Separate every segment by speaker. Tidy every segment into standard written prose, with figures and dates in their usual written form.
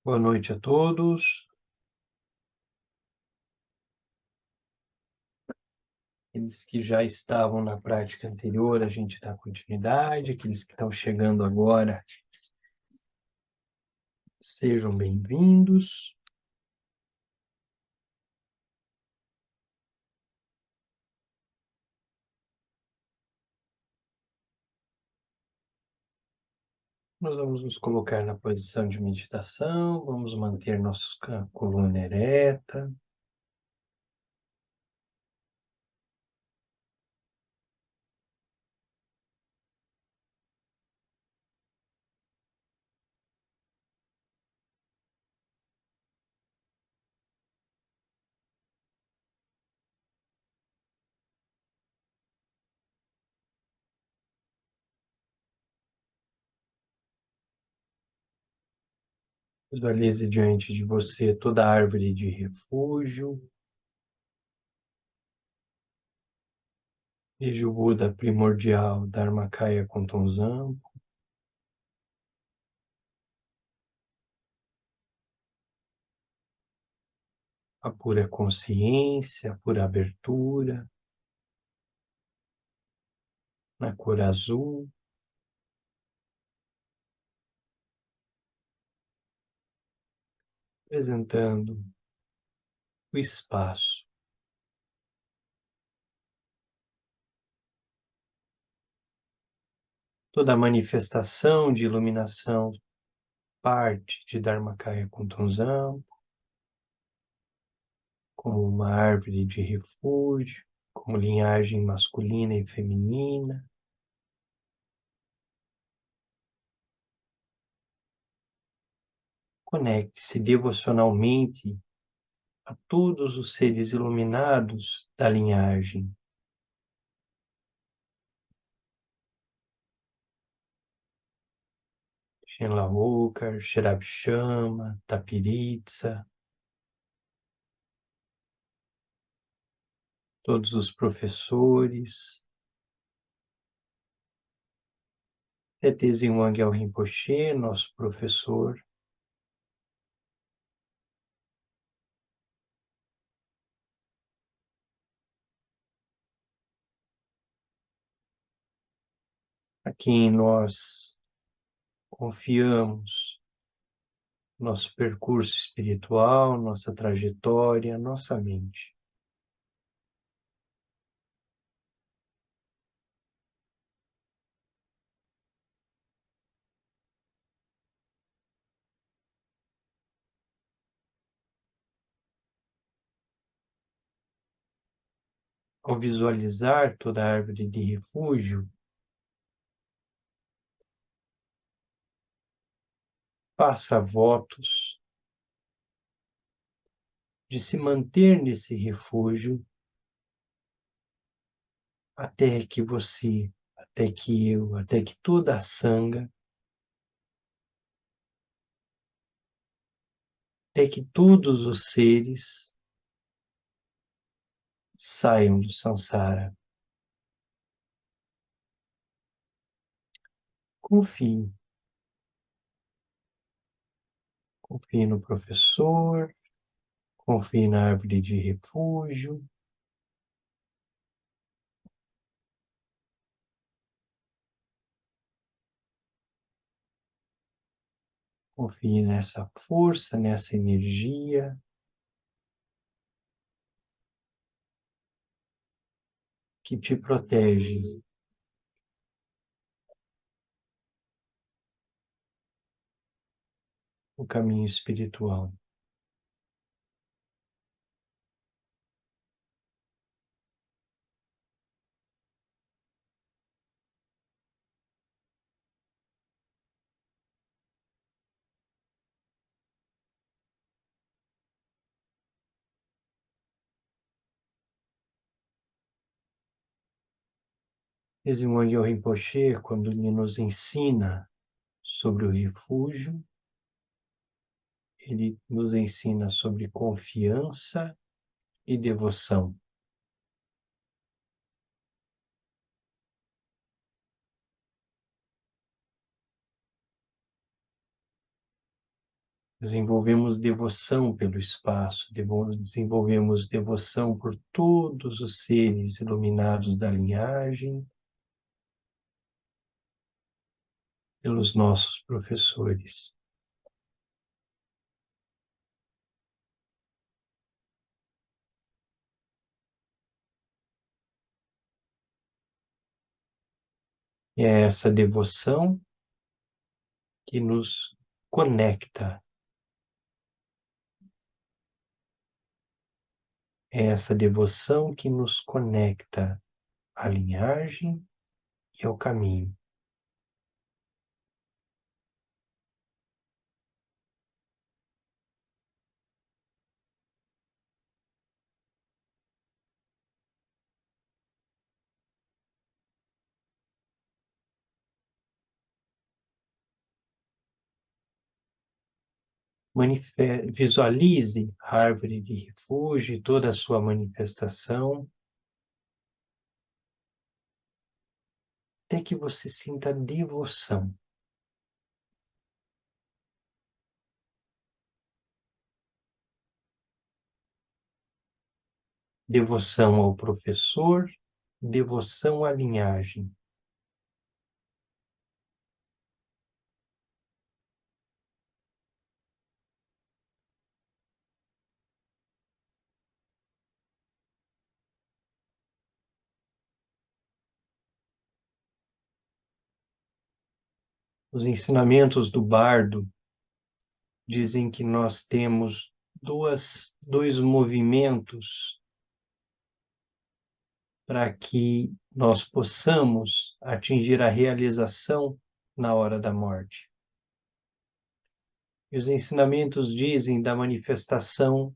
Speaker 1: Boa noite a todos. Aqueles que já estavam na prática anterior, a gente dá continuidade. Aqueles que estão chegando agora, sejam bem-vindos. Nós vamos nos colocar na posição de meditação, vamos manter nossa coluna ereta. Visualize diante de você toda a árvore de refúgio. Veja o Buda primordial, Dharmakaya Kontonzan. A pura consciência, a pura abertura, na cor azul. Apresentando o espaço. Toda manifestação de iluminação parte de Dharmakaya Kontonzan, como uma árvore de refúgio, como linhagem masculina e feminina. Conecte-se devocionalmente a todos os seres iluminados da linhagem. Shenlaokar, Sherabshama, Tapiritsa, todos os professores, Tenzin Wangyal Rinpoche, nosso professor, a quem nós confiamos nosso percurso espiritual, nossa trajetória, nossa mente. Ao visualizar toda a árvore de refúgio, faça votos de se manter nesse refúgio até que você, até que eu, até que toda a sanga, até que todos os seres saiam do samsara. Confie. Confie no professor, confie na árvore de refúgio. Confie nessa força, nessa energia que te protege no caminho espiritual. Tenzin Wangyal Rinpoche, quando ele nos ensina sobre o refúgio, ele nos ensina sobre confiança e devoção. Desenvolvemos devoção pelo espaço, desenvolvemos devoção por todos os seres iluminados da linhagem, pelos nossos professores. E é essa devoção que nos conecta. É essa devoção que nos conecta à linhagem e ao caminho. Visualize a árvore de refúgio e toda a sua manifestação, até que você sinta devoção. Devoção ao professor, devoção à linhagem. Os ensinamentos do Bardo dizem que nós temos dois movimentos para que nós possamos atingir a realização na hora da morte. E os ensinamentos dizem da manifestação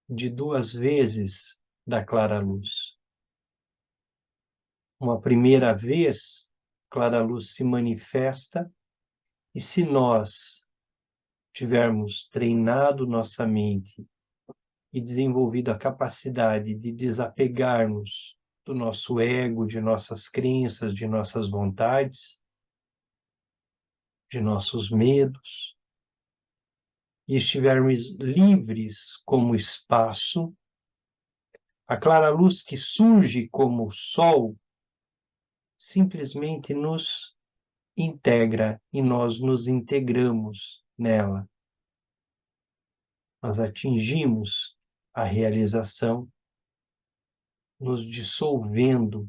Speaker 1: de duas vezes da clara luz. Uma primeira vez, clara luz se manifesta, e se nós tivermos treinado nossa mente e desenvolvido a capacidade de desapegarmos do nosso ego, de nossas crenças, de nossas vontades, de nossos medos, e estivermos livres como espaço, a clara luz que surge como o sol simplesmente nos integra e nós nos integramos nela. Nós atingimos a realização nos dissolvendo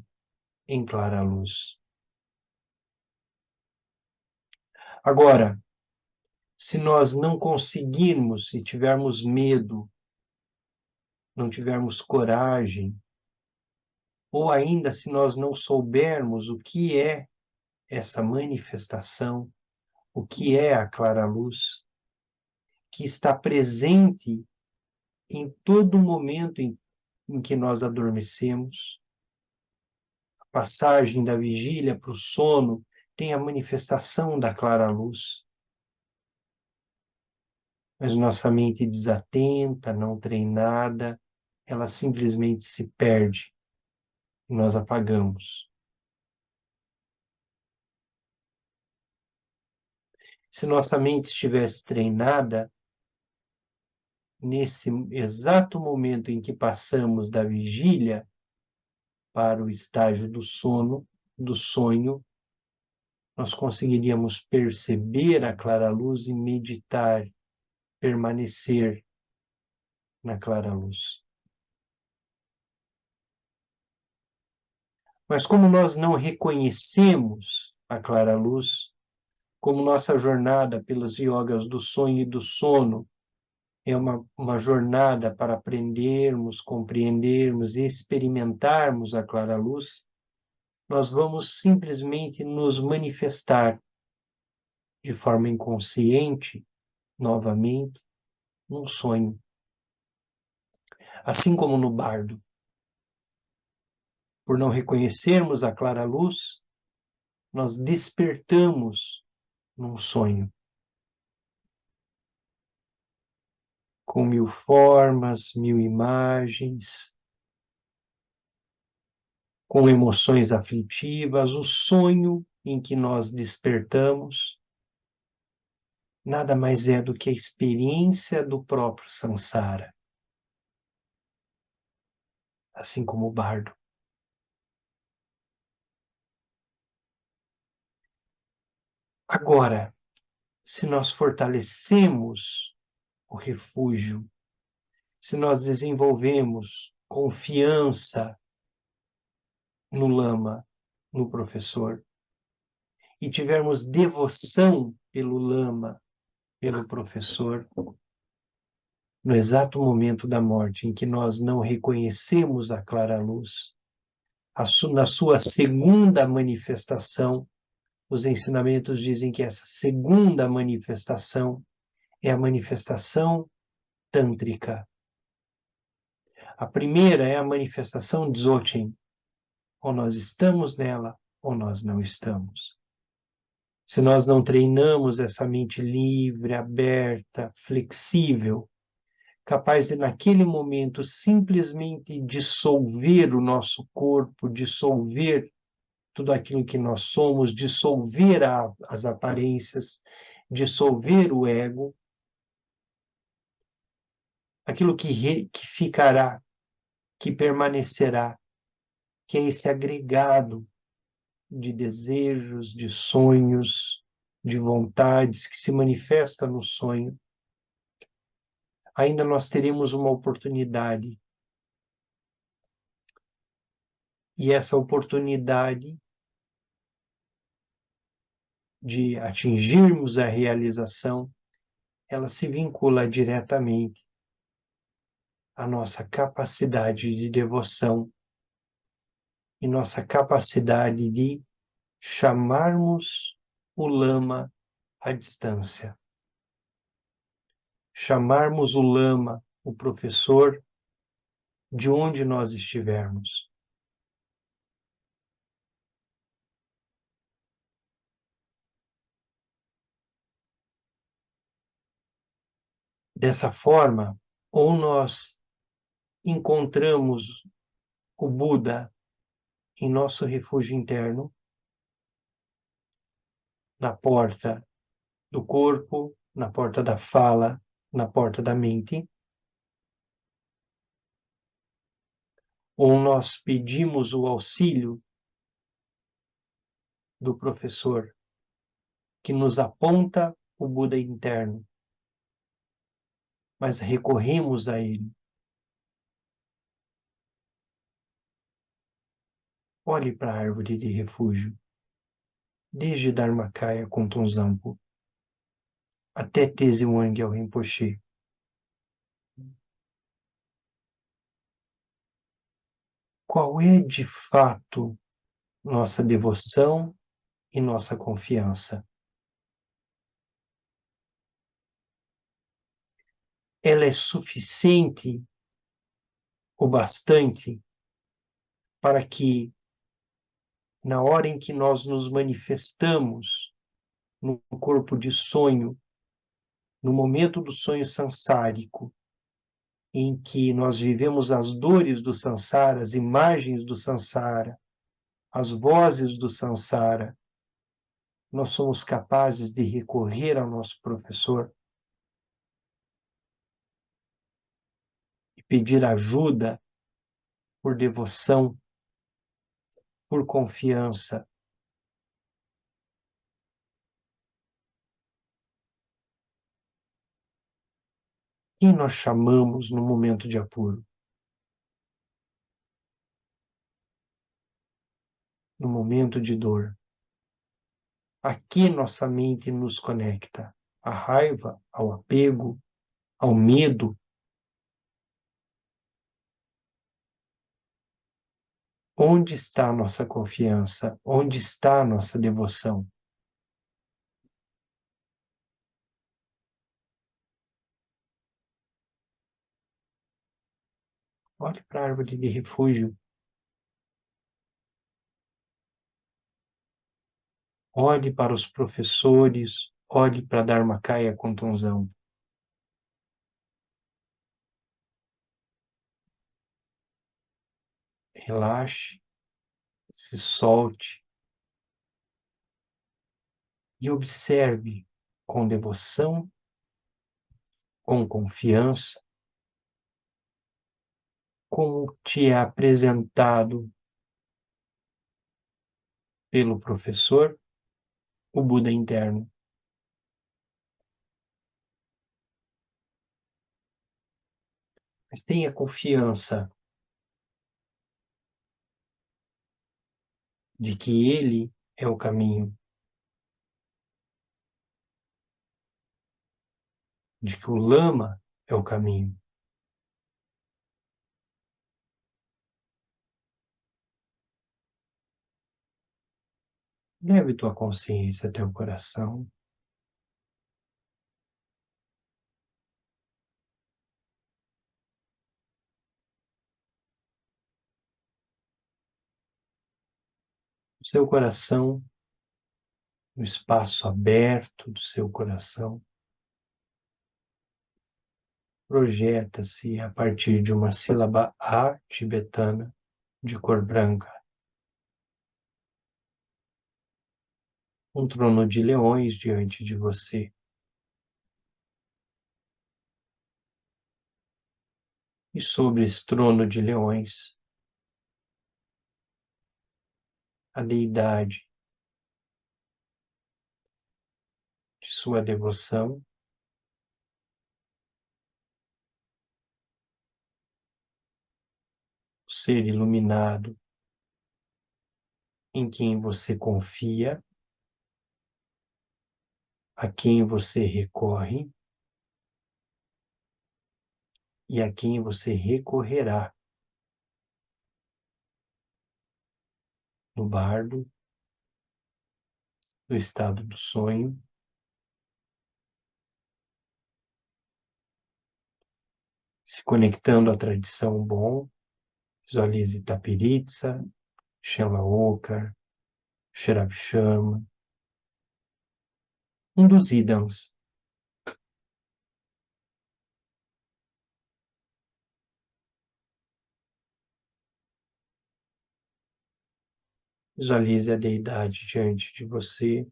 Speaker 1: em clara luz. Agora, se nós não conseguirmos, se tivermos medo, não tivermos coragem, ou ainda se nós não soubermos o que é essa manifestação, o que é a clara luz, que está presente em todo momento em que nós adormecemos, a passagem da vigília para o sono tem a manifestação da clara luz. Mas nossa mente desatenta, não treinada, ela simplesmente se perde e nós apagamos. Se nossa mente estivesse treinada, nesse exato momento em que passamos da vigília para o estágio do sono, do sonho, nós conseguiríamos perceber a clara luz e meditar, permanecer na clara luz. Mas como nós não reconhecemos a clara luz, como nossa jornada pelos yogas do sonho e do sono é uma jornada para aprendermos, compreendermos e experimentarmos a clara luz, nós vamos simplesmente nos manifestar de forma inconsciente, novamente, num sonho. Assim como no bardo. Por não reconhecermos a clara luz, nós despertamos num sonho. Com mil formas, mil imagens, com emoções aflitivas, o sonho em que nós despertamos nada mais é do que a experiência do próprio samsara, assim como o bardo. Agora, se nós fortalecemos o refúgio, se nós desenvolvemos confiança no lama, no professor, e tivermos devoção pelo lama, pelo professor, no exato momento da morte em que nós não reconhecemos a clara luz, na sua segunda manifestação, os ensinamentos dizem que essa segunda manifestação é a manifestação tântrica. A primeira é a manifestação Dzogchen, ou nós estamos nela, ou nós não estamos. Se nós não treinamos essa mente livre, aberta, flexível, capaz de, naquele momento, simplesmente dissolver o nosso corpo, dissolver tudo aquilo que nós somos, dissolver as aparências, dissolver o ego, aquilo que ficará, que permanecerá, que é esse agregado de desejos, de sonhos, de vontades que se manifesta no sonho, ainda nós teremos uma oportunidade. E essa oportunidade de atingirmos a realização, ela se vincula diretamente à nossa capacidade de devoção e nossa capacidade de chamarmos o lama à distância. Chamarmos o lama, o professor, de onde nós estivermos. Dessa forma, ou nós encontramos o Buda em nosso refúgio interno, na porta do corpo, na porta da fala, na porta da mente, ou nós pedimos o auxílio do professor que nos aponta o Buda interno, mas recorremos a ele. Olhe para a árvore de refúgio, desde Dharmakaya com Tonzampo até Teze Wangyal Rinpoche. Qual é de fato nossa devoção e nossa confiança? Ela é suficiente o bastante para que, na hora em que nós nos manifestamos no corpo de sonho, no momento do sonho sansárico, em que nós vivemos as dores do sansara, as imagens do sansara, as vozes do sansara, nós somos capazes de recorrer ao nosso professor e pedir ajuda por devoção, por confiança. Quem nós chamamos no momento de apuro? No momento de dor? Aqui nossa mente nos conecta à raiva, ao apego, ao medo. Onde está a nossa confiança? Onde está a nossa devoção? Olhe para a árvore de refúgio. Olhe para os professores. Olhe para Dharmakaya com Tonzão. Relaxe, se solte e observe com devoção, com confiança, como te é apresentado pelo professor, o Buda interno. Mas tenha confiança de que ele é o caminho, de que o Lama é o caminho. Leve tua consciência até o coração. O seu coração, no espaço aberto do seu coração, projeta-se a partir de uma sílaba A tibetana de cor branca. Um trono de leões diante de você. E sobre esse trono de leões, a deidade de sua devoção, o ser iluminado em quem você confia, a quem você recorre e a quem você recorrerá no bardo do estado do sonho, se conectando à tradição bom. Visualize Tapiritsa, Shamaokar, Sherabchama, um dos idams. Visualize a deidade diante de você.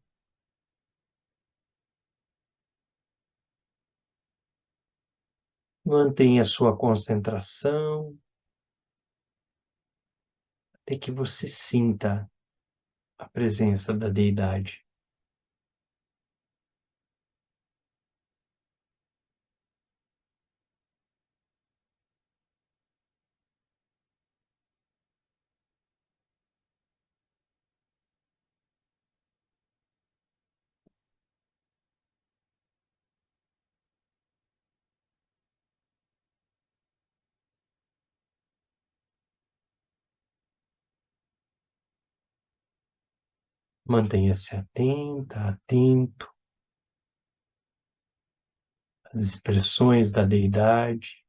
Speaker 1: Mantenha a sua concentração até que você sinta a presença da deidade. Mantenha-se atenta, atento às expressões da deidade.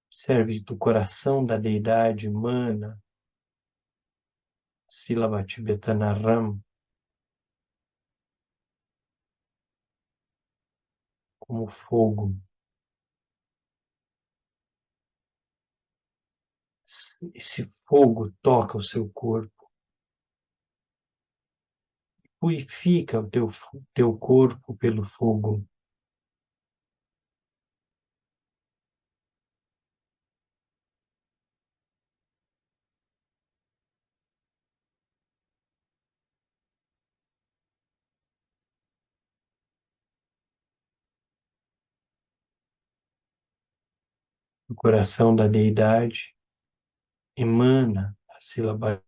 Speaker 1: Observe do coração da deidade emana sílaba tibetana Ram, como fogo. Esse fogo toca o seu corpo, purifica o teu corpo pelo fogo. Do coração da deidade emana a sílaba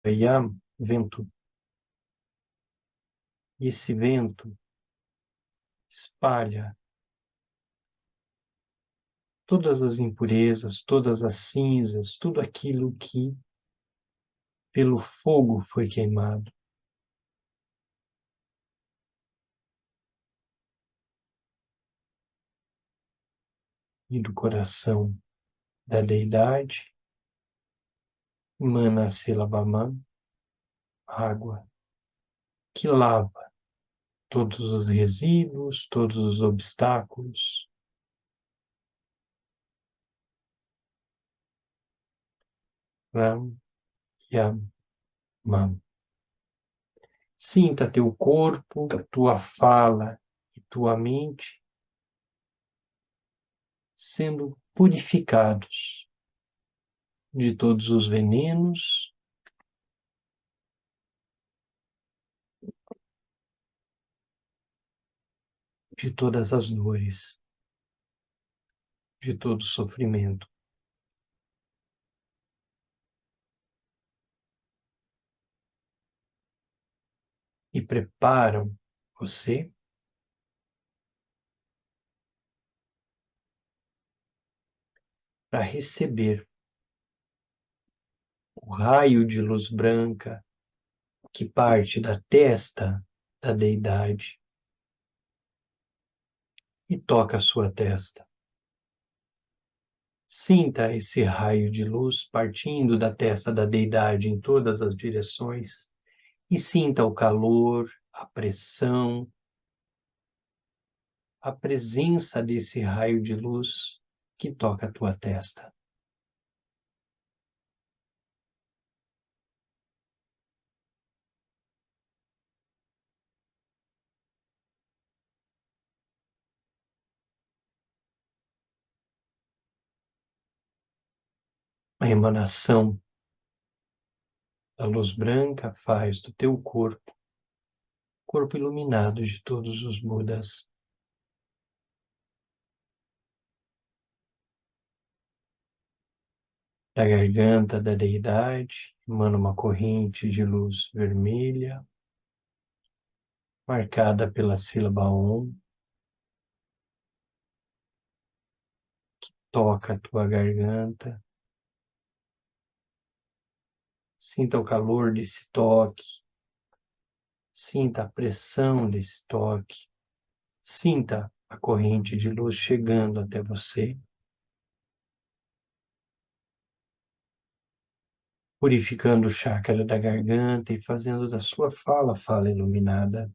Speaker 1: Yam, vento. E esse vento espalha todas as impurezas, todas as cinzas, tudo aquilo que pelo fogo foi queimado. E do coração da deidade emana a sílaba Man, água, que lava todos os resíduos, todos os obstáculos, Ram, Yam, Mam. Sinta teu corpo, tua fala e tua mente sendo purificados de todos os venenos, de todas as dores, de todo o sofrimento. E preparam você para receber o raio de luz branca que parte da testa da deidade e toca a sua testa. Sinta esse raio de luz partindo da testa da deidade em todas as direções e sinta o calor, a pressão, a presença desse raio de luz que toca a tua testa. A emanação da luz branca faz do teu corpo iluminado de todos os Budas. Da garganta da deidade emana uma corrente de luz vermelha, marcada pela sílaba Om, toca a tua garganta. Sinta o calor desse toque, sinta a pressão desse toque, sinta a corrente de luz chegando até você, purificando o chakra da garganta e fazendo da sua fala iluminada.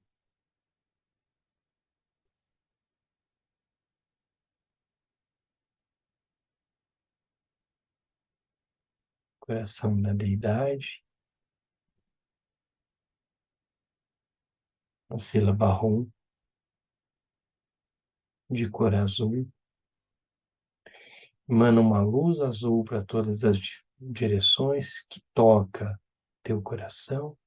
Speaker 1: Coração da deidade, a sílaba Rum, de cor azul, emana uma luz azul para todas as direções que toca teu coração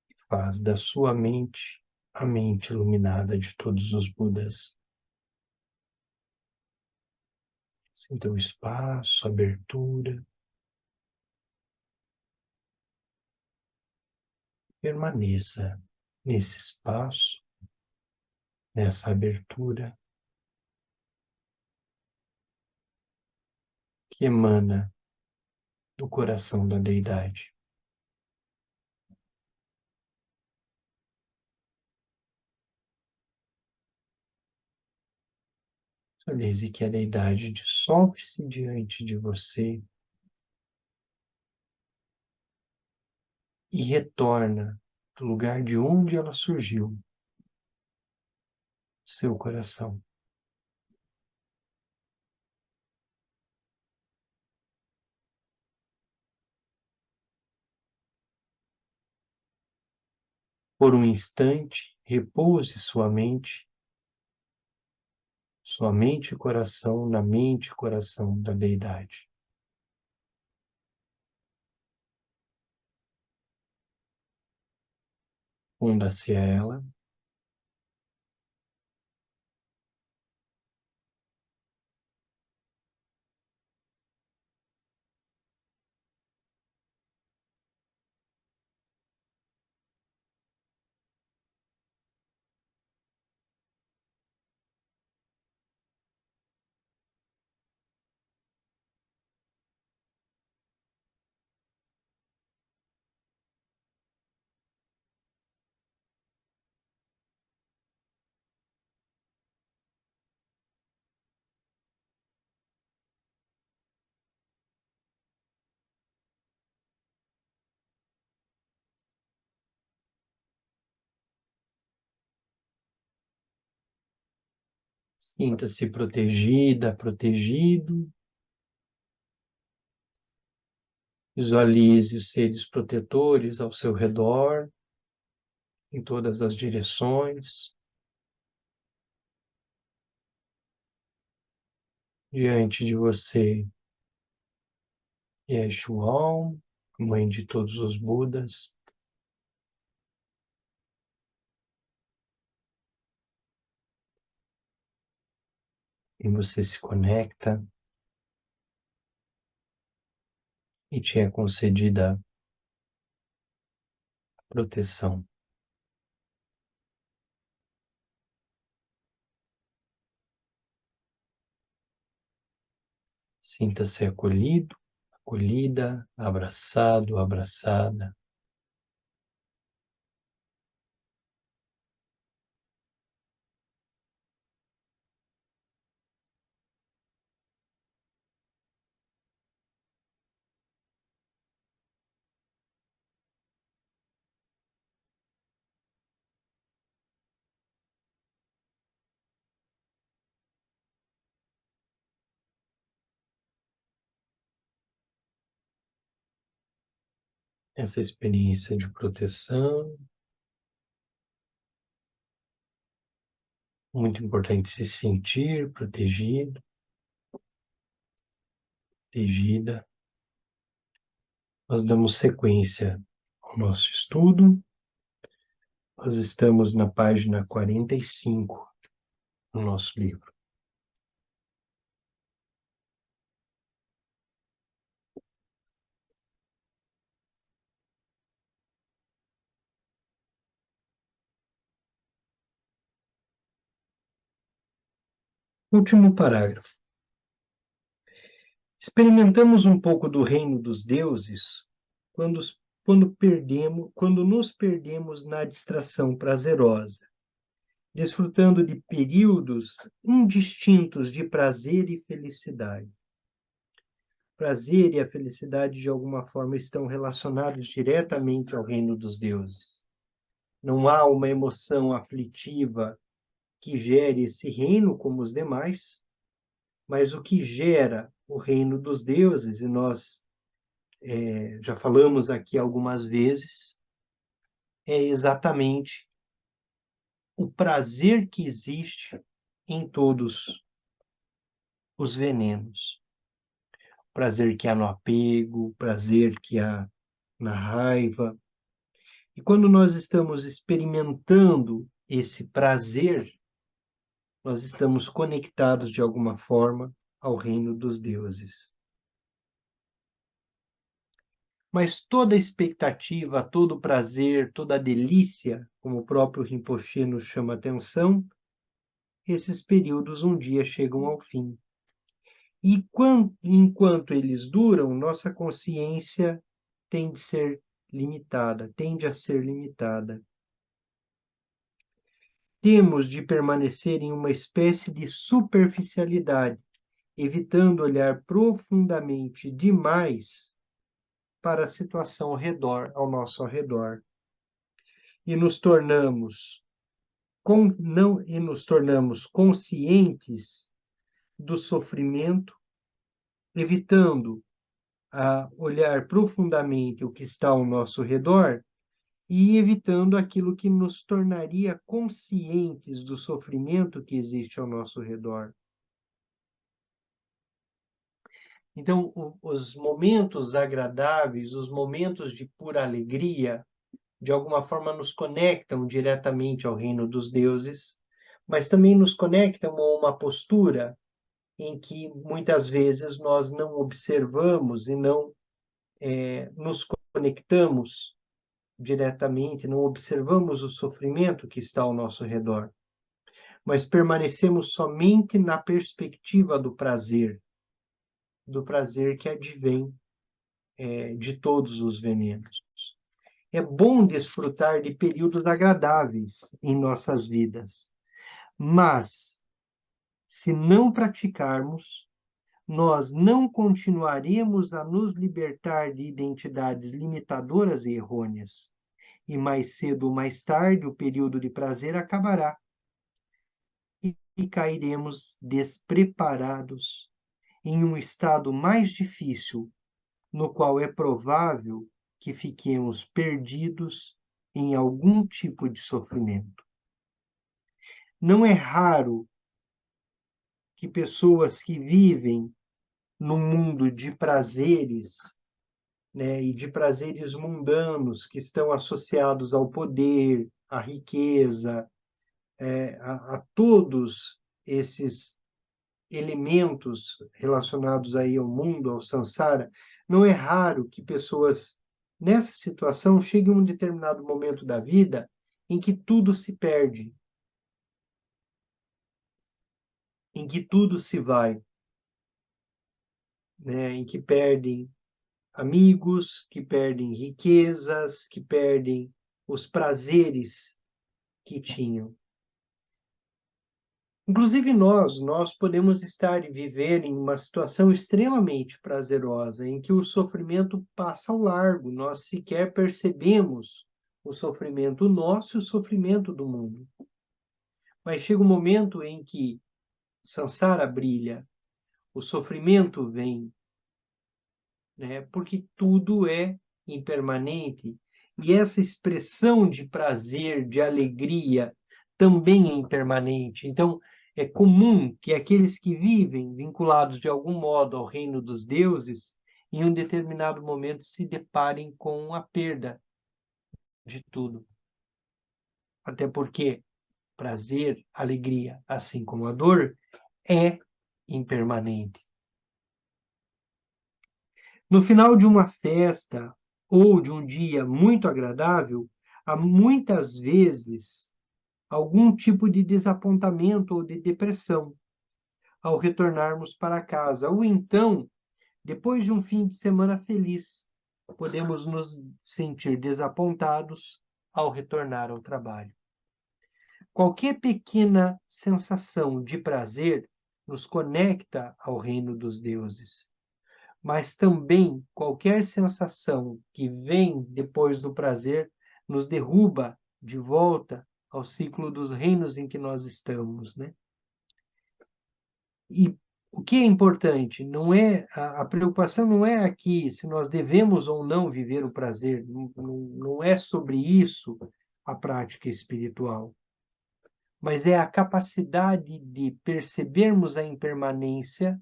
Speaker 1: e faz da sua mente a mente iluminada de todos os Budas. Sinta o espaço, a abertura. Permaneça nesse espaço, nessa abertura que emana do coração da deidade. Visualize que a deidade dissolve-se diante de você e retorna do lugar de onde ela surgiu, seu coração. Por um instante, repouse sua mente e coração na mente e coração da deidade. Funda-se a ela. Sinta-se protegida, protegido Visualize os seres protetores ao seu redor, em todas as direções. Diante de você, Yeshua, mãe de todos os Budas. E você se conecta e te é concedida proteção. Sinta-se acolhido, acolhida, abraçado, abraçada. Essa experiência de proteção, muito importante se sentir protegido, protegida. Nós damos sequência ao nosso estudo. Nós estamos na página 45 no nosso livro. Último parágrafo. Experimentamos um pouco do reino dos deuses quando nos perdemos na distração prazerosa, desfrutando de períodos indistintos de prazer e felicidade. Prazer e a felicidade, de alguma forma, estão relacionados diretamente ao reino dos deuses. Não há uma emoção aflitiva que gere esse reino como os demais, mas o que gera o reino dos deuses, e nós já falamos aqui algumas vezes, é exatamente o prazer que existe em todos os venenos. O prazer que há no apego, o prazer que há na raiva. E quando nós estamos experimentando esse prazer, nós estamos conectados de alguma forma ao reino dos deuses. Mas toda expectativa, todo prazer, toda delícia, como o próprio Rinpoche nos chama a atenção, esses períodos um dia chegam ao fim. E enquanto eles duram, nossa consciência tende a ser limitada. Temos de permanecer em uma espécie de superficialidade, evitando olhar profundamente demais para a situação ao nosso redor. E nos tornamos conscientes do sofrimento, evitando olhar profundamente o que está ao nosso redor e evitando aquilo que nos tornaria conscientes do sofrimento que existe ao nosso redor. Então, os momentos agradáveis, os momentos de pura alegria, de alguma forma nos conectam diretamente ao reino dos deuses, mas também nos conectam a uma postura em que muitas vezes nós não observamos e não nos conectamos diretamente, não observamos o sofrimento que está ao nosso redor, mas permanecemos somente na perspectiva do prazer que advém de todos os venenos. É bom desfrutar de períodos agradáveis em nossas vidas, mas se não praticarmos, nós não continuaremos a nos libertar de identidades limitadoras e errôneas. E mais cedo ou mais tarde, o período de prazer acabará e cairemos despreparados em um estado mais difícil no qual é provável que fiquemos perdidos em algum tipo de sofrimento. Não é raro que pessoas que vivem num mundo de prazeres, né, e de prazeres mundanos que estão associados ao poder, à riqueza, a todos esses elementos relacionados aí ao mundo, ao samsara, não é raro que pessoas nessa situação cheguem a um determinado momento da vida em que tudo se perde, em que tudo se vai, né? Em que perdem amigos, que perdem riquezas, que perdem os prazeres que tinham. Inclusive nós podemos estar e viver em uma situação extremamente prazerosa, em que o sofrimento passa ao largo, nós sequer percebemos o sofrimento nosso e o sofrimento do mundo. Mas chega um momento em que Sansara brilha, o sofrimento vem, né? Porque tudo é impermanente. E essa expressão de prazer, de alegria, também é impermanente. Então, é comum que aqueles que vivem vinculados de algum modo ao reino dos deuses, em um determinado momento se deparem com a perda de tudo. Até porque prazer, alegria, assim como a dor, é impermanente. No final de uma festa ou de um dia muito agradável, há muitas vezes algum tipo de desapontamento ou de depressão ao retornarmos para casa, ou então, depois de um fim de semana feliz, podemos nos sentir desapontados ao retornar ao trabalho. Qualquer pequena sensação de prazer nos conecta ao reino dos deuses, mas também qualquer sensação que vem depois do prazer nos derruba de volta ao ciclo dos reinos em que nós estamos, né? E o que é importante não é a preocupação não é aqui se nós devemos ou não viver o prazer, não é sobre isso a prática espiritual, mas é a capacidade de percebermos a impermanência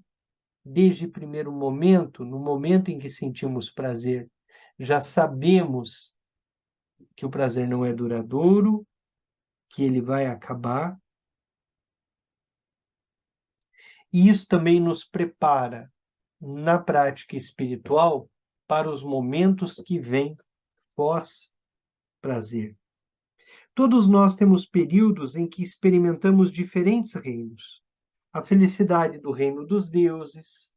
Speaker 1: desde o primeiro momento, no momento em que sentimos prazer, já sabemos que o prazer não é duradouro, que ele vai acabar. E isso também nos prepara, na prática espiritual, para os momentos que vêm pós-prazer. Todos nós temos períodos em que experimentamos diferentes reinos. A felicidade do reino dos deuses,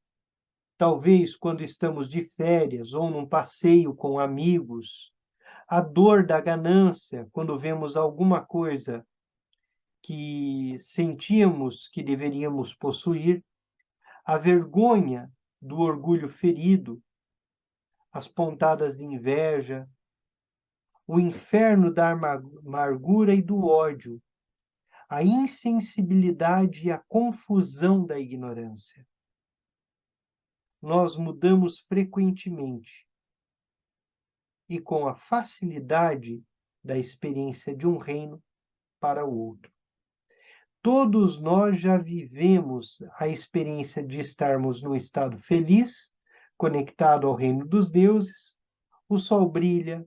Speaker 1: talvez quando estamos de férias ou num passeio com amigos, a dor da ganância quando vemos alguma coisa que sentíamos que deveríamos possuir, a vergonha do orgulho ferido, as pontadas de inveja, o inferno da amargura e do ódio, a insensibilidade e a confusão da ignorância. Nós mudamos frequentemente e com a facilidade da experiência de um reino para o outro. Todos nós já vivemos a experiência de estarmos num estado feliz, conectado ao reino dos deuses, o sol brilha,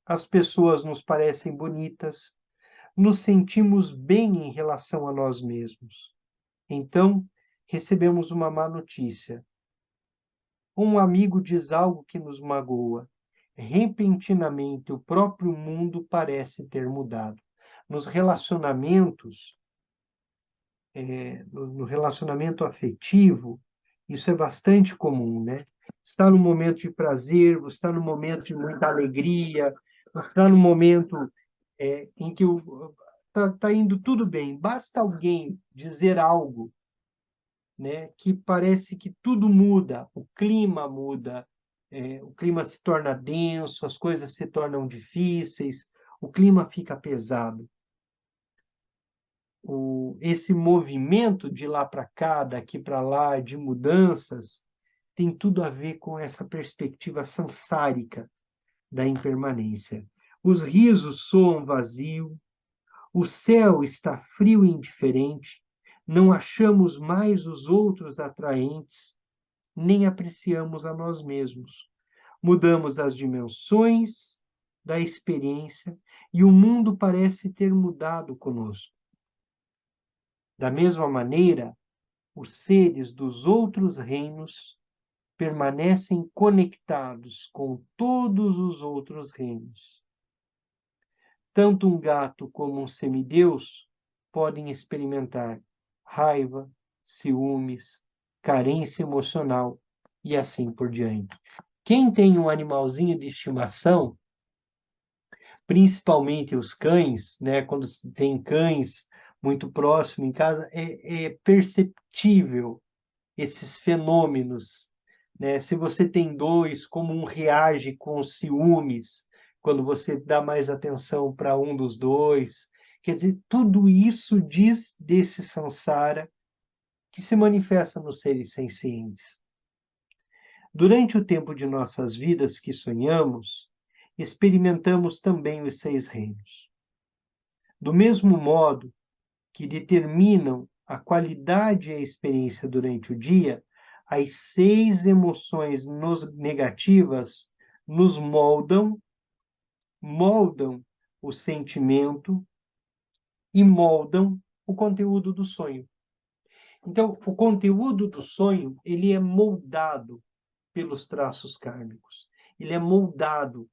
Speaker 1: as pessoas nos parecem bonitas, nos sentimos bem em relação a nós mesmos. Então, recebemos uma má notícia. Um amigo diz algo que nos magoa. Repentinamente, o próprio mundo parece ter mudado. Nos relacionamentos, no relacionamento afetivo, isso é bastante comum, né? Está no momento de prazer, você está no momento de muita alegria, você está no momento em que está indo tudo bem. Basta alguém dizer algo, né, que parece que tudo muda, o clima se torna denso, as coisas se tornam difíceis, o clima fica pesado. Esse movimento de lá para cá, daqui para lá, de mudanças, tem tudo a ver com essa perspectiva samsárica da impermanência. Os risos soam vazio, o céu está frio e indiferente, não achamos mais os outros atraentes, nem apreciamos a nós mesmos. Mudamos as dimensões da experiência e o mundo parece ter mudado conosco. Da mesma maneira, os seres dos outros reinos permanecem conectados com todos os outros reinos. Tanto um gato como um semideus podem experimentar raiva, ciúmes, carência emocional e assim por diante. Quem tem um animalzinho de estimação, principalmente os cães, né, quando tem cães muito próximo em casa, é perceptível esses fenômenos, né? Se você tem dois, como um reage com ciúmes, quando você dá mais atenção para um dos dois. Quer dizer, tudo isso diz desse samsara que se manifesta nos seres sencientes. Durante o tempo de nossas vidas que sonhamos, experimentamos também os 6 reinos. Do mesmo modo que determinam a qualidade e a experiência durante o dia, as 6 emoções negativas nos moldam o sentimento e moldam o conteúdo do sonho. Então, o conteúdo do sonho, ele é moldado pelos traços kármicos. Ele é moldado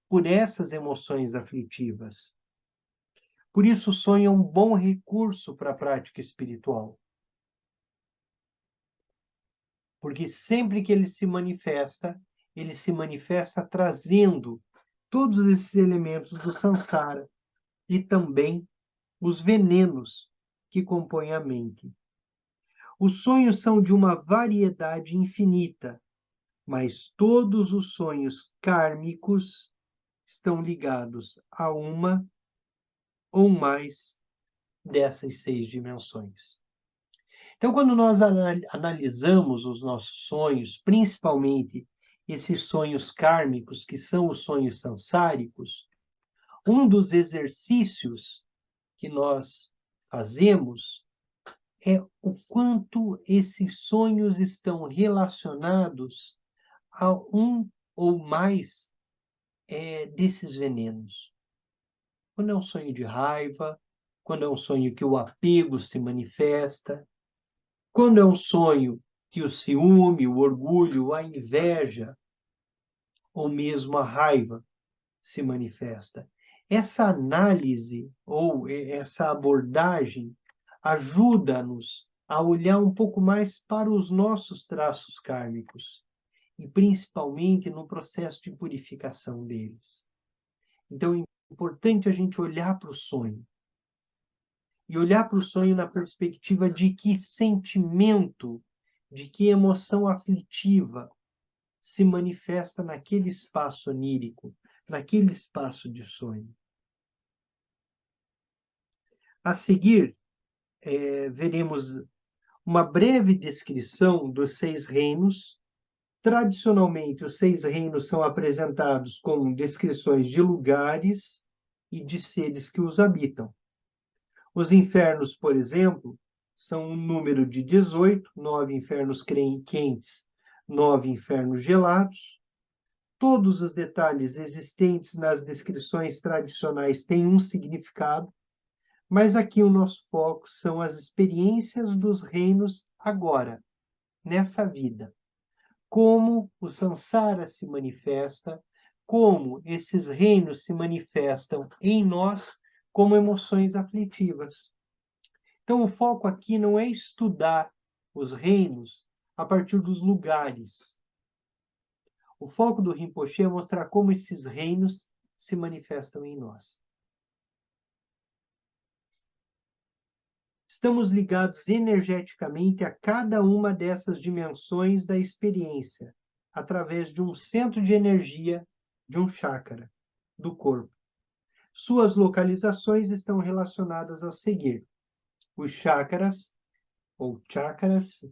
Speaker 1: por essas emoções aflitivas. Por isso, o sonho é um bom recurso para a prática espiritual. Porque sempre que ele se manifesta trazendo todos esses elementos do samsara e também os venenos que compõem a mente. Os sonhos são de uma variedade infinita, mas todos os sonhos kármicos estão ligados a uma ou mais dessas 6 dimensões. Então, quando nós analisamos os nossos sonhos, principalmente esses sonhos kármicos, que são os sonhos sansáricos, um dos exercícios que nós fazemos é o quanto esses sonhos estão relacionados a um ou mais desses venenos. Quando é um sonho de raiva, quando é um sonho que o apego se manifesta, quando é um sonho que o ciúme, o orgulho, a inveja ou mesmo a raiva se manifesta. Essa análise ou essa abordagem ajuda-nos a olhar um pouco mais para os nossos traços kármicos e principalmente no processo de purificação deles. Então é importante a gente olhar para o sonho e olhar para o sonho na perspectiva de que sentimento, de que emoção aflitiva se manifesta naquele espaço onírico, naquele espaço de sonho. A seguir, veremos uma breve descrição dos 6 reinos. Tradicionalmente, os 6 reinos são apresentados com descrições de lugares e de seres que os habitam. Os infernos, por exemplo, são um número de 18, 9 infernos quentes, 9 infernos gelados. Todos os detalhes existentes nas descrições tradicionais têm um significado, mas aqui o nosso foco são as experiências dos reinos agora, nessa vida. Como o samsara se manifesta, como esses reinos se manifestam em nós como emoções aflitivas. Então, o foco aqui não é estudar os reinos a partir dos lugares. O foco do Rinpoche é mostrar como esses reinos se manifestam em nós. Estamos ligados energeticamente a cada uma dessas dimensões da experiência, através de um centro de energia, de um chakra, do corpo. Suas localizações estão relacionadas a seguir. Os chakras, ou chakras,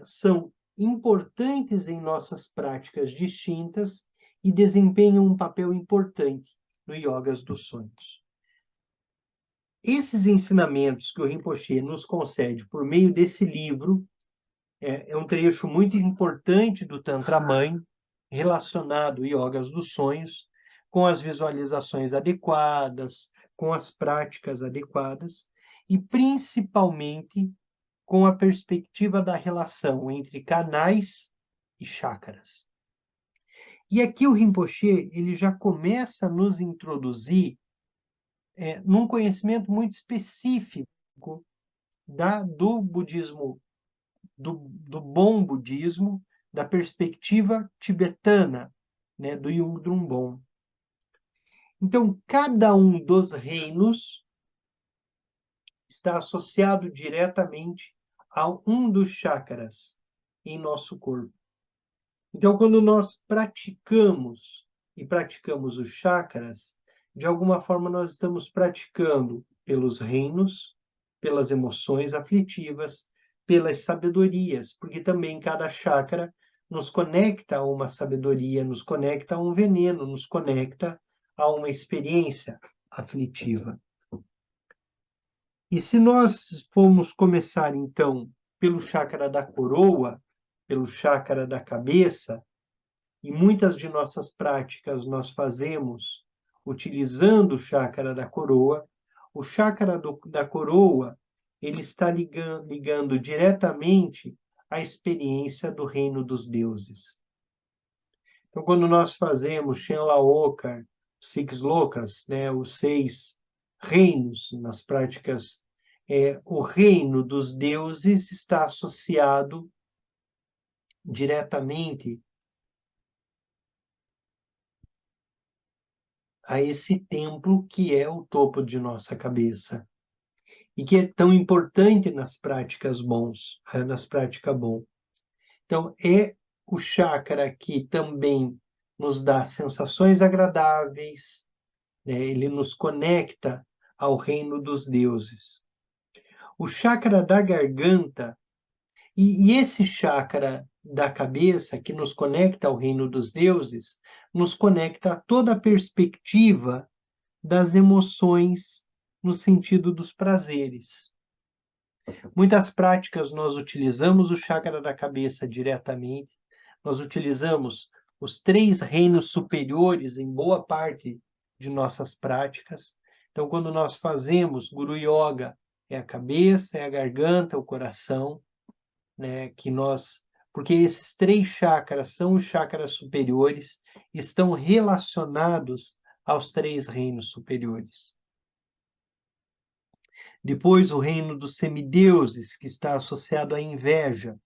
Speaker 1: são importantes em nossas práticas distintas e desempenham um papel importante no Yogas dos Sonhos. Esses ensinamentos que o Rinpoche nos concede por meio desse livro é um trecho muito importante do Tantra Mãe, relacionado ao Yogas dos Sonhos, com as visualizações adequadas, com as práticas adequadas, e principalmente com a perspectiva da relação entre canais e chakras. E aqui o Rinpoche ele já começa a nos introduzir num conhecimento muito específico do budismo, do bom budismo, da perspectiva tibetana, né, do Yungdrung Bon. Então, cada um dos reinos está associado diretamente a um dos chakras em nosso corpo. Então, quando nós praticamos os chakras, de alguma forma nós estamos praticando pelos reinos, pelas emoções aflitivas, pelas sabedorias, porque também cada chakra nos conecta a uma sabedoria, nos conecta a um veneno, nos conecta a uma experiência aflitiva. E se nós formos começar, então, pelo chakra da coroa, pelo chakra da cabeça, e muitas de nossas práticas nós fazemos utilizando o chakra da coroa, o chakra da coroa ele está ligando diretamente à experiência do reino dos deuses. Então, quando nós fazemos Shenlaokar, Six Lokas, né, os 6 reinos nas práticas, o reino dos deuses está associado diretamente a esse templo que é o topo de nossa cabeça e que é tão importante nas práticas nas práticas bom. Então, é o chakra que também nos dá sensações agradáveis, né? Ele nos conecta ao reino dos deuses. O chakra da garganta, e esse chakra da cabeça que nos conecta ao reino dos deuses, nos conecta a toda a perspectiva das emoções no sentido dos prazeres. Muitas práticas nós utilizamos o chakra da cabeça diretamente, nós utilizamos os 3 reinos superiores em boa parte de nossas práticas. Então, quando nós fazemos Guru Yoga, é a cabeça, é a garganta, o coração, né, porque esses 3 chakras são os chakras superiores, estão relacionados aos 3 reinos superiores. Depois, o reino dos semideuses, que está associado à inveja,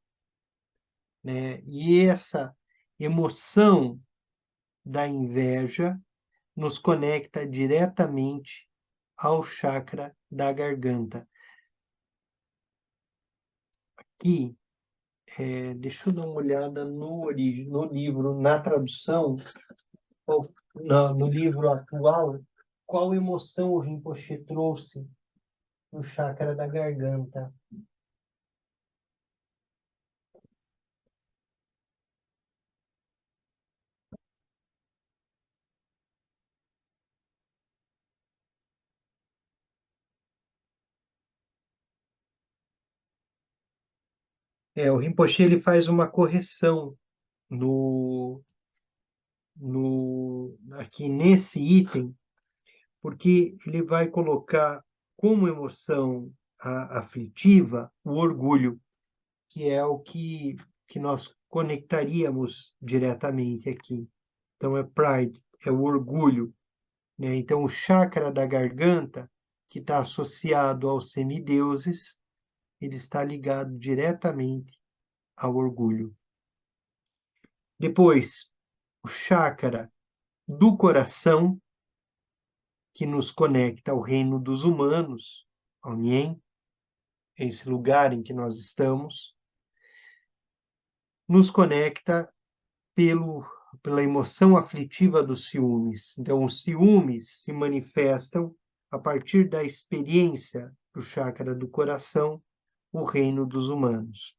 Speaker 1: né? E essa emoção da inveja nos conecta diretamente ao chakra da garganta. Aqui, deixa eu dar uma olhada no livro, na tradução, ou no livro atual, qual emoção o Rinpoche trouxe no chakra da garganta. O Rinpoche ele faz uma correção no, aqui nesse item, porque ele vai colocar como emoção aflitiva o orgulho, que é o que nós conectaríamos diretamente aqui. Então, é pride, é o orgulho, né? Então, o chakra da garganta, que está associado aos semideuses, ele está ligado diretamente ao orgulho. Depois, o chakra do coração, que nos conecta ao reino dos humanos, ao Nien, esse lugar em que nós estamos, nos conecta pela emoção aflitiva dos ciúmes. Então, os ciúmes se manifestam a partir da experiência do chakra do coração, o reino dos humanos.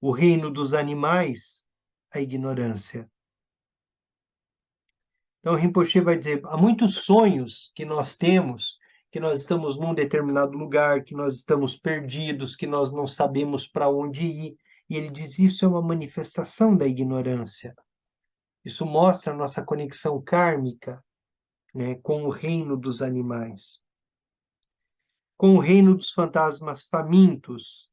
Speaker 1: O reino dos animais, a ignorância. Então, Rinpoche vai dizer, há muitos sonhos que nós temos, que nós estamos num determinado lugar, que nós estamos perdidos, que nós não sabemos para onde ir. E ele diz, isso é uma manifestação da ignorância. Isso mostra a nossa conexão kármica, né, com o reino dos animais. Com o reino dos fantasmas famintos,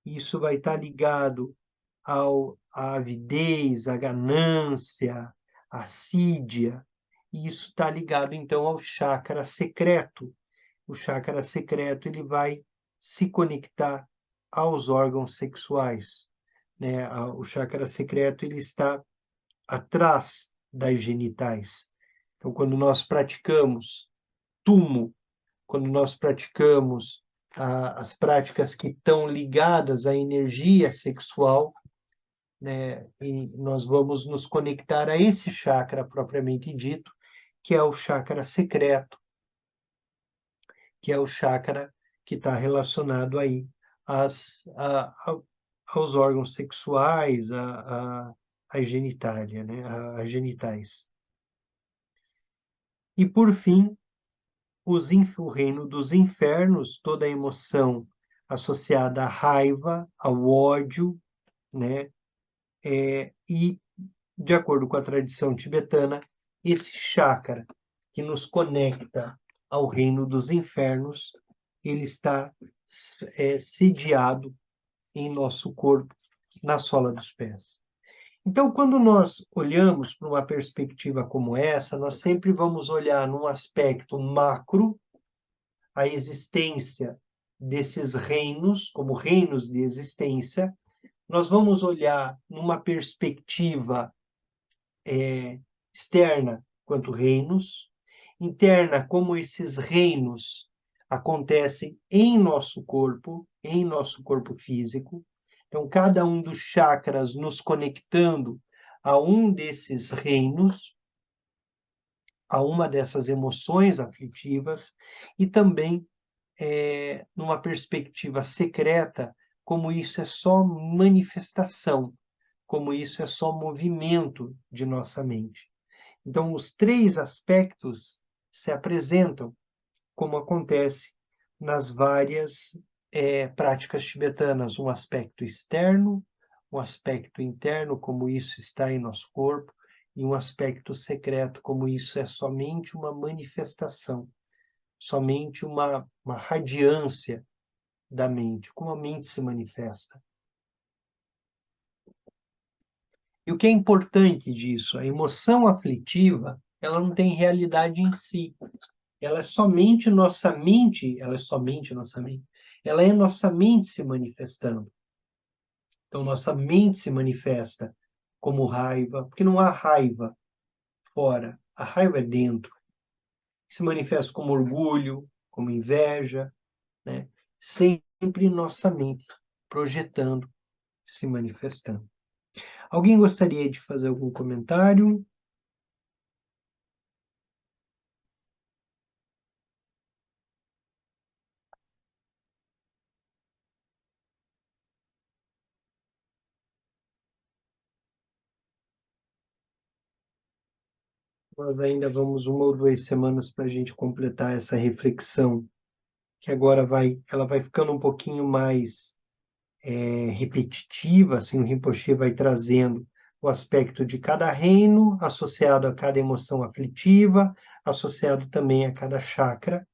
Speaker 1: isso vai estar ligado à avidez, à ganância, à assídia, e isso está ligado, então, ao chakra secreto. O chakra secreto ele vai se conectar aos órgãos sexuais, né? O chakra secreto ele está atrás das genitais. Então, quando nós praticamos tumo, quando nós praticamos as práticas que estão ligadas à energia sexual, né, e nós vamos nos conectar a esse chakra propriamente dito, que é o chakra secreto, que é o chakra que está relacionado aí aos órgãos sexuais, à genitália, né, às genitais. E, por fim, o reino dos infernos, toda a emoção associada à raiva, ao ódio, né, e, de acordo com a tradição tibetana, esse chakra que nos conecta ao reino dos infernos, ele está sediado em nosso corpo, na sola dos pés. Então, quando nós olhamos para uma perspectiva como essa, nós sempre vamos olhar num aspecto macro a existência desses reinos, como reinos de existência. Nós vamos olhar numa perspectiva externa quanto reinos, interna como esses reinos acontecem em nosso corpo físico. Então, cada um dos chakras nos conectando a um desses reinos, a uma dessas emoções aflitivas, e também numa perspectiva secreta, como isso é só manifestação, como isso é só movimento de nossa mente. Então, os três aspectos se apresentam, como acontece nas várias práticas tibetanas, um aspecto externo, um aspecto interno, como isso está em nosso corpo, e um aspecto secreto, como isso é somente uma manifestação, somente uma radiância da mente, como a mente se manifesta. E o que é importante disso? A emoção aflitiva, ela não tem realidade em si. Ela é somente nossa mente, ela é nossa mente se manifestando. Então, nossa mente se manifesta como raiva, porque não há raiva fora, a raiva é dentro. Se manifesta como orgulho, como inveja, né? Sempre nossa mente projetando, se manifestando. Alguém gostaria de fazer algum comentário? Nós ainda vamos 1 ou 2 semanas para a gente completar essa reflexão, que agora ela vai ficando um pouquinho mais repetitiva, assim, o Rinpoche vai trazendo o aspecto de cada reino, associado a cada emoção aflitiva, associado também a cada chakra.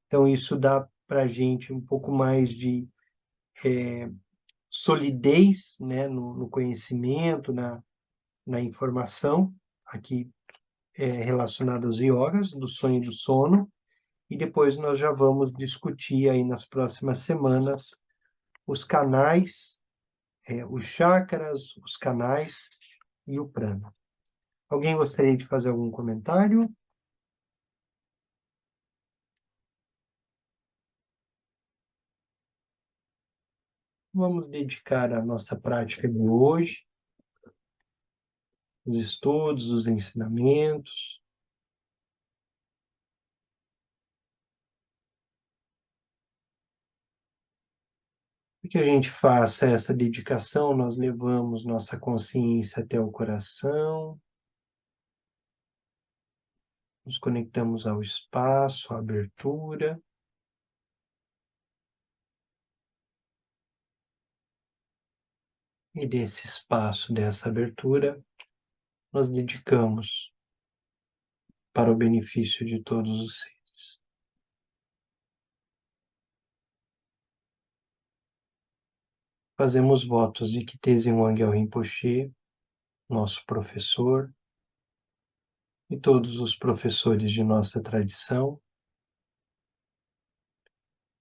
Speaker 1: Então, isso dá para a gente um pouco mais de solidez, né, no conhecimento, na informação, aqui relacionada aos yogas, do sonho e do sono, e depois nós já vamos discutir aí nas próximas semanas os canais, os chakras, os canais e o prana. Alguém gostaria de fazer algum comentário? Vamos dedicar a nossa prática de hoje, os estudos, os ensinamentos, Para que a gente faça essa dedicação, nós levamos nossa consciência até o coração, nos conectamos ao espaço, à abertura. E desse espaço, dessa abertura, nós dedicamos para o benefício de todos os seres. Fazemos votos de que Tenzin Wangyal Rinpoche, nosso professor, e todos os professores de nossa tradição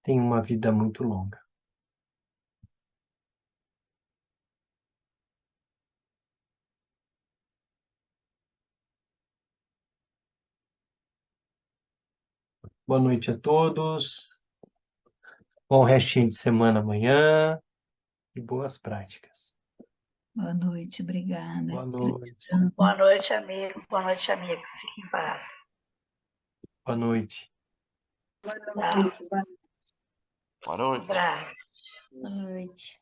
Speaker 1: tenham uma vida muito longa. Boa noite a todos. Bom restinho de semana amanhã e boas práticas.
Speaker 2: Boa noite, obrigada.
Speaker 1: Boa noite.
Speaker 3: Boa noite, amigo. Boa noite, amigos. Fiquem em paz.
Speaker 1: Boa noite.
Speaker 3: Boa noite.
Speaker 4: Boa noite.
Speaker 3: Um abraço.
Speaker 2: Boa noite.